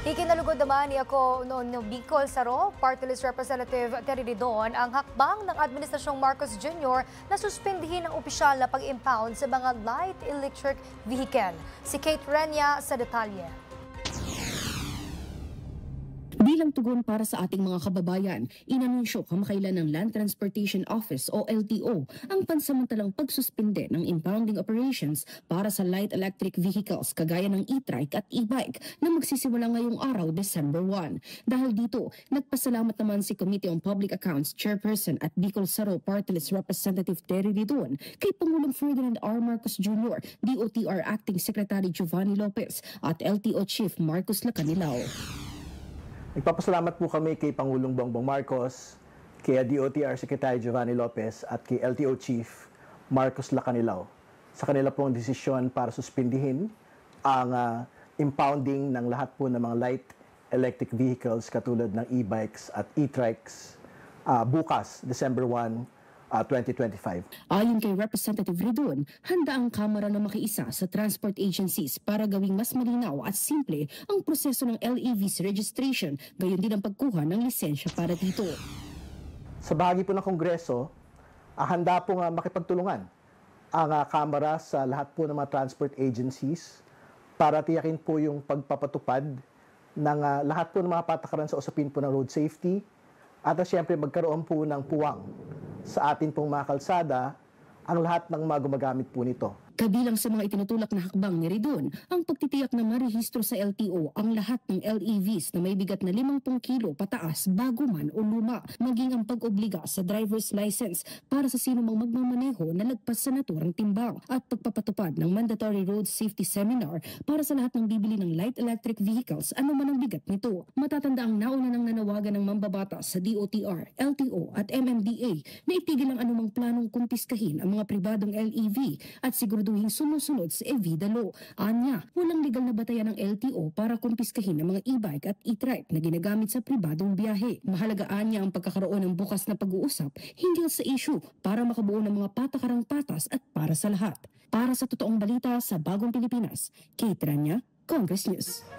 Ikinalugod naman ni ako noon ng Bicol Saro, Party List Representative Terry Ridon ang hakbang ng Administrasyong Marcos Jr. na suspindihin ang opisyal na pag-impound sa mga light electric vehicle. Si Kate Renya sa detalye. Bilang tugon para sa ating mga kababayan, inanunsyo kamakailan ng Land Transportation Office o LTO ang pansamantalang pagsuspinde ng impounding operations para sa light electric vehicles kagaya ng e-trike at e-bike na magsisimula ngayong araw, December 1. Dahil dito, nagpasalamat naman si Committee on Public Accounts Chairperson at Bicol Saro Party List Representative Terry Ridon kay Pangulong Ferdinand R. Marcos Jr., DOTR Acting Secretary Giovanni Lopez at LTO Chief Marcos Lacanilao. Nagpapasalamat po kami kay Pangulong Bongbong Marcos, kay DOTR Secretary Giovanni Lopez at kay LTO Chief Marcos Lacanilao sa kanila pong desisyon para suspindihin ang impounding ng lahat po ng mga light electric vehicles katulad ng e-bikes at e-trikes bukas, December 1, 2025. Ayon kay Representative Ridon, handa ang Kamara na makiisa sa transport agencies para gawing mas malinaw at simple ang proseso ng LEVs registration, gayon din ang pagkuha ng lisensya para dito. Sa bahagi po ng Kongreso, handa po makipagtulungan ang Kamara sa lahat po ng mga transport agencies para tiyakin po yung pagpapatupad ng lahat po ng mga patakaran sa usapin po ng road safety at siyempre magkaroon po ng puwang sa atin pong mga kalsada ang lahat ng mga gumagamit po nito. Kabilang sa mga itinutulak na hakbang ni Ridon, ang pagtitiyak na marehistro sa LTO ang lahat ng LEVs na may bigat na 50 kilo pataas bago man o luma, maging ang pag-obliga sa driver's license para sa sino mang magmamaneho na lagpas sa naturang timbang at pagpapatupad ng mandatory road safety seminar para sa lahat ng bibili ng light electric vehicles ano man ang bigat nito. Matatanda ang nauna ng nanawagan ng mambabatas sa DOTR, LTO at MMDA na itigil ang anumang planong kumpiskahin ang mga pribadong LEV at siguro sumusunod sa Evida Law. Anya, walang legal na batayan ng LTO para kumpiskahin ang mga e-bike at e-trike na ginagamit sa pribadong biyahe. Mahalaga anya ang pagkakaroon ng bukas na pag-uusap hinggil sa issue para makabuo ng mga patakarang patas at para sa lahat. Para sa totoong balita sa Bagong Pilipinas, Kate Ranya, Congress News.